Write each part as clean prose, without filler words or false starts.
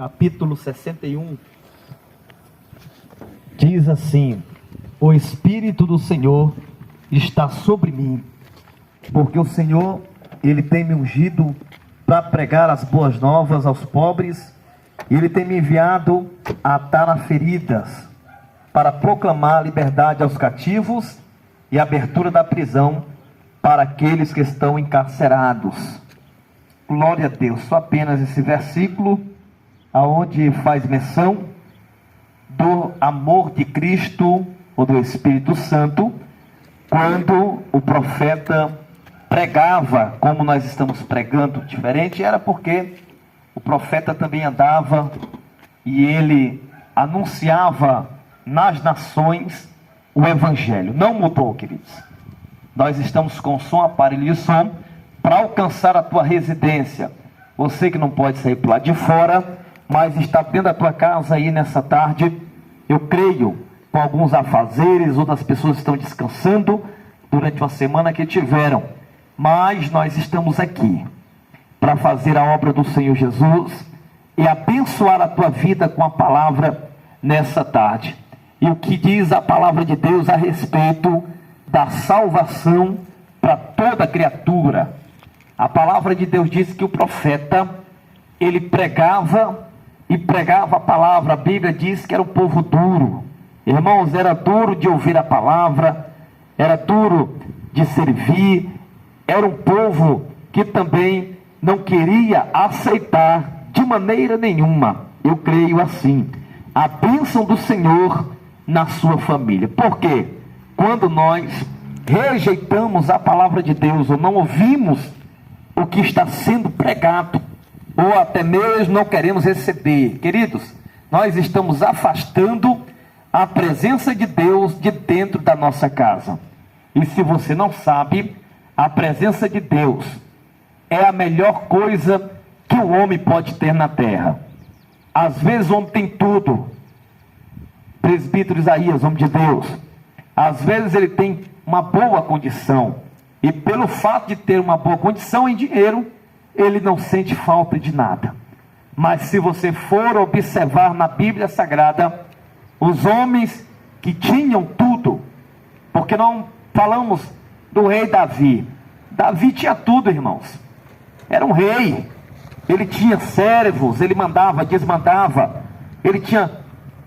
capítulo 61, diz assim: o Espírito do Senhor está sobre mim, porque o Senhor, Ele tem me ungido para pregar as boas novas aos pobres, e Ele tem me enviado a atar as feridas, para proclamar a liberdade aos cativos e a abertura da prisão para aqueles que estão encarcerados. Glória a Deus. Só apenas esse versículo, aonde faz menção do amor de Cristo ou do Espírito Santo, quando o profeta pregava como nós estamos pregando. Diferente era porque o profeta também andava e ele anunciava nas nações o Evangelho. Não mudou, queridos. Nós estamos com som, aparelho de som, para alcançar a tua residência. Você que não pode sair para lá de fora, mas está dentro da tua casa aí nessa tarde, eu creio, com alguns afazeres, outras pessoas estão descansando durante uma semana que tiveram, mas nós estamos aqui para fazer a obra do Senhor Jesus e abençoar a tua vida com a palavra nessa tarde. E o que diz a palavra de Deus a respeito da salvação para toda criatura. A palavra de Deus diz que o profeta, ele pregava e pregava a palavra. A Bíblia diz que era um povo duro. Irmãos, era duro de ouvir a palavra, era duro de servir, era um povo que também não queria aceitar de maneira nenhuma, eu creio assim, a bênção do Senhor na sua família. Por quê? Quando nós rejeitamos a palavra de Deus, ou não ouvimos o que está sendo pregado, ou até mesmo não queremos receber, queridos, nós estamos afastando a presença de Deus de dentro da nossa casa. E se você não sabe, a presença de Deus é a melhor coisa que o homem pode ter na terra. Às vezes o homem tem tudo, presbítero Isaías, homem de Deus, às vezes ele tem uma boa condição, e pelo fato de ter uma boa condição em dinheiro, ele não sente falta de nada. Mas se você for observar na Bíblia Sagrada, os homens que tinham tudo, porque não falamos do rei Davi. Davi tinha tudo, irmãos. Era um rei. Ele tinha servos, ele mandava, desmandava. Ele tinha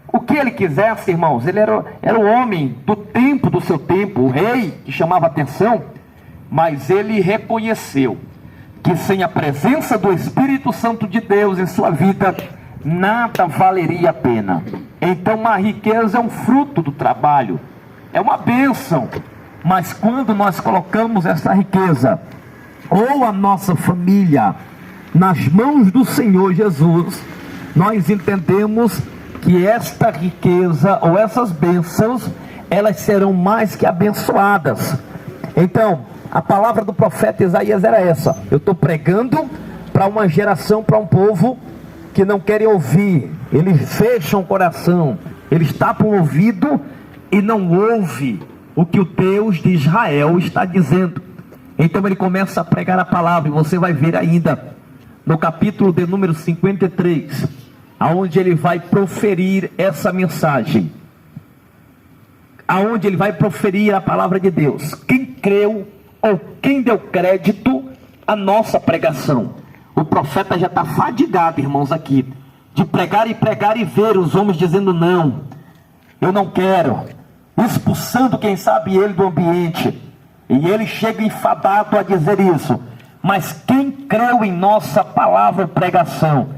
o que ele quisesse, irmãos. Ele era o homem do tempo, do seu tempo, o rei que chamava atenção. Mas ele reconheceu que sem a presença do Espírito Santo de Deus em sua vida, nada valeria a pena. Então a riqueza é um fruto do trabalho, é uma bênção. Mas quando nós colocamos essa riqueza, ou a nossa família, nas mãos do Senhor Jesus, nós entendemos que esta riqueza, ou essas bênçãos, elas serão mais que abençoadas. Então, a palavra do profeta Isaías era essa: eu estou pregando para uma geração, para um povo que não querem ouvir, eles fecham o coração, eles tapam o ouvido e não ouve o que o Deus de Israel está dizendo. Então ele começa a pregar a palavra, e você vai ver ainda no capítulo de número 53, aonde ele vai proferir essa mensagem, aonde ele vai proferir a palavra de Deus. Quem creu ou quem deu crédito à nossa pregação? O profeta já está fadigado, irmãos, aqui, de pregar e ver os homens dizendo não, eu não quero, expulsando quem sabe ele do ambiente, e ele chega enfadado a dizer isso. Mas quem creu em nossa palavra pregação,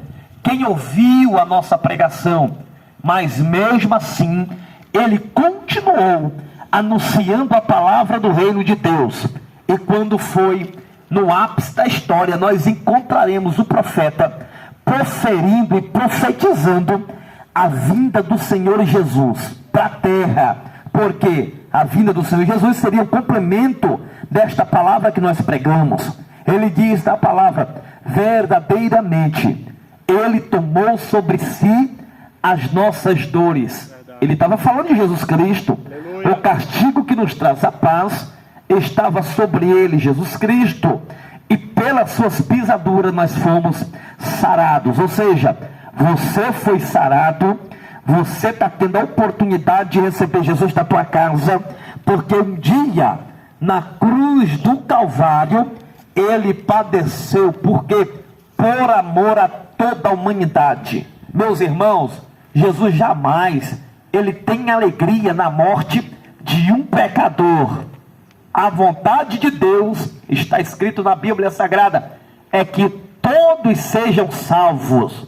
quem ouviu a nossa pregação, mas mesmo assim ele continuou anunciando a palavra do reino de Deus. E quando foi no ápice da história, nós encontraremos o profeta proferindo e profetizando a vinda do Senhor Jesus para a terra, porque a vinda do Senhor Jesus seria o complemento desta palavra que nós pregamos. Ele diz da palavra: verdadeiramente ele tomou sobre si as nossas dores. Ele estava falando de Jesus Cristo. O castigo que nos traz a paz estava sobre ele, Jesus Cristo, e pelas suas pisaduras nós fomos sarados. Ou seja, você foi sarado, você está tendo a oportunidade de receber Jesus na tua casa, porque um dia, na cruz do Calvário, ele padeceu, porque por amor a toda a humanidade. Meus irmãos, Jesus jamais, ele tem alegria na morte de um pecador. A vontade de Deus, está escrito na Bíblia Sagrada, é que todos sejam salvos.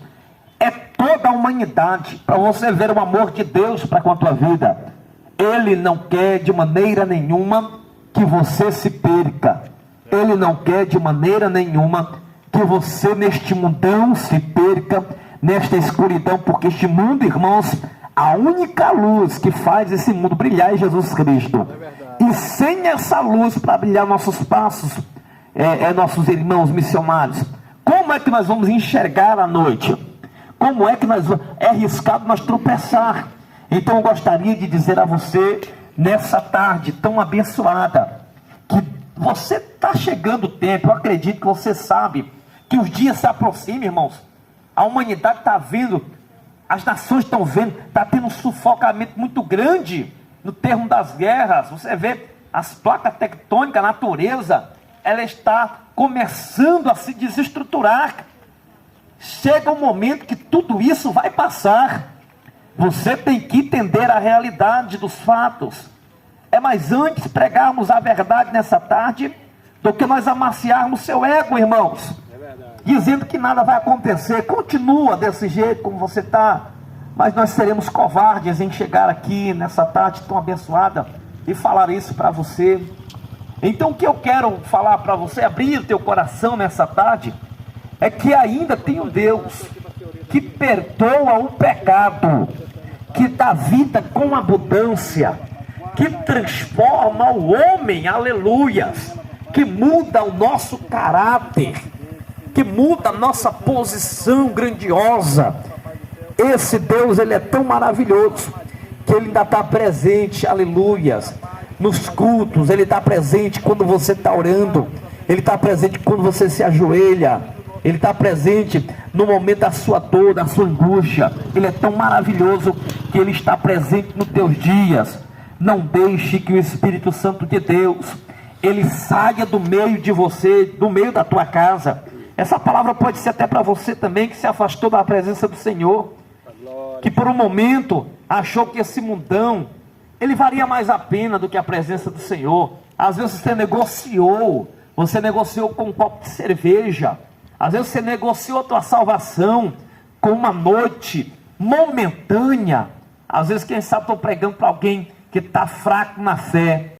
É toda a humanidade, para você ver o amor de Deus para com a tua vida. Ele não quer de maneira nenhuma que você se perca. Ele não quer de maneira nenhuma que você neste mundão se perca, nesta escuridão, porque este mundo, irmãos, a única luz que faz esse mundo brilhar é Jesus Cristo. E sem essa luz para brilhar nossos passos, nossos irmãos missionários, como é que nós vamos enxergar a noite? Como é que é arriscado nós tropeçar? Então eu gostaria de dizer a você, nessa tarde tão abençoada, que você está chegando o tempo. Eu acredito que você sabe que os dias se aproximam, irmãos. A humanidade está vendo, as nações estão vendo, está tendo um sufocamento muito grande no termo das guerras. Você vê as placas tectônicas, a natureza, ela está começando a se desestruturar. Chega um momento que tudo isso vai passar. Você tem que entender a realidade dos fatos. É mais antes pregarmos a verdade nessa tarde do que nós amaciarmos seu ego, irmãos, dizendo que nada vai acontecer. Continua desse jeito como você está, mas nós seremos covardes em chegar aqui nessa tarde tão abençoada e falar isso para você. Então o que eu quero falar para você, abrir o teu coração nessa tarde, é que ainda tem um Deus que perdoa o pecado, que dá vida com abundância, que transforma o homem, aleluias, que muda o nosso caráter, que muda a nossa posição grandiosa. Esse Deus, ele é tão maravilhoso, que ele ainda está presente, aleluias, nos cultos. Ele está presente quando você está orando, ele está presente quando você se ajoelha, ele está presente no momento da sua dor, da sua angústia. Ele é tão maravilhoso que ele está presente nos teus dias. Não deixe que o Espírito Santo de Deus, ele saia do meio de você, do meio da tua casa. Essa palavra pode ser até para você também, que se afastou da presença do Senhor, que por um momento achou que esse mundão, ele valia mais a pena do que a presença do Senhor. Às vezes você negociou com um copo de cerveja, às vezes você negociou a tua salvação com uma noite momentânea. Às vezes, quem sabe, estou pregando para alguém que está fraco na fé.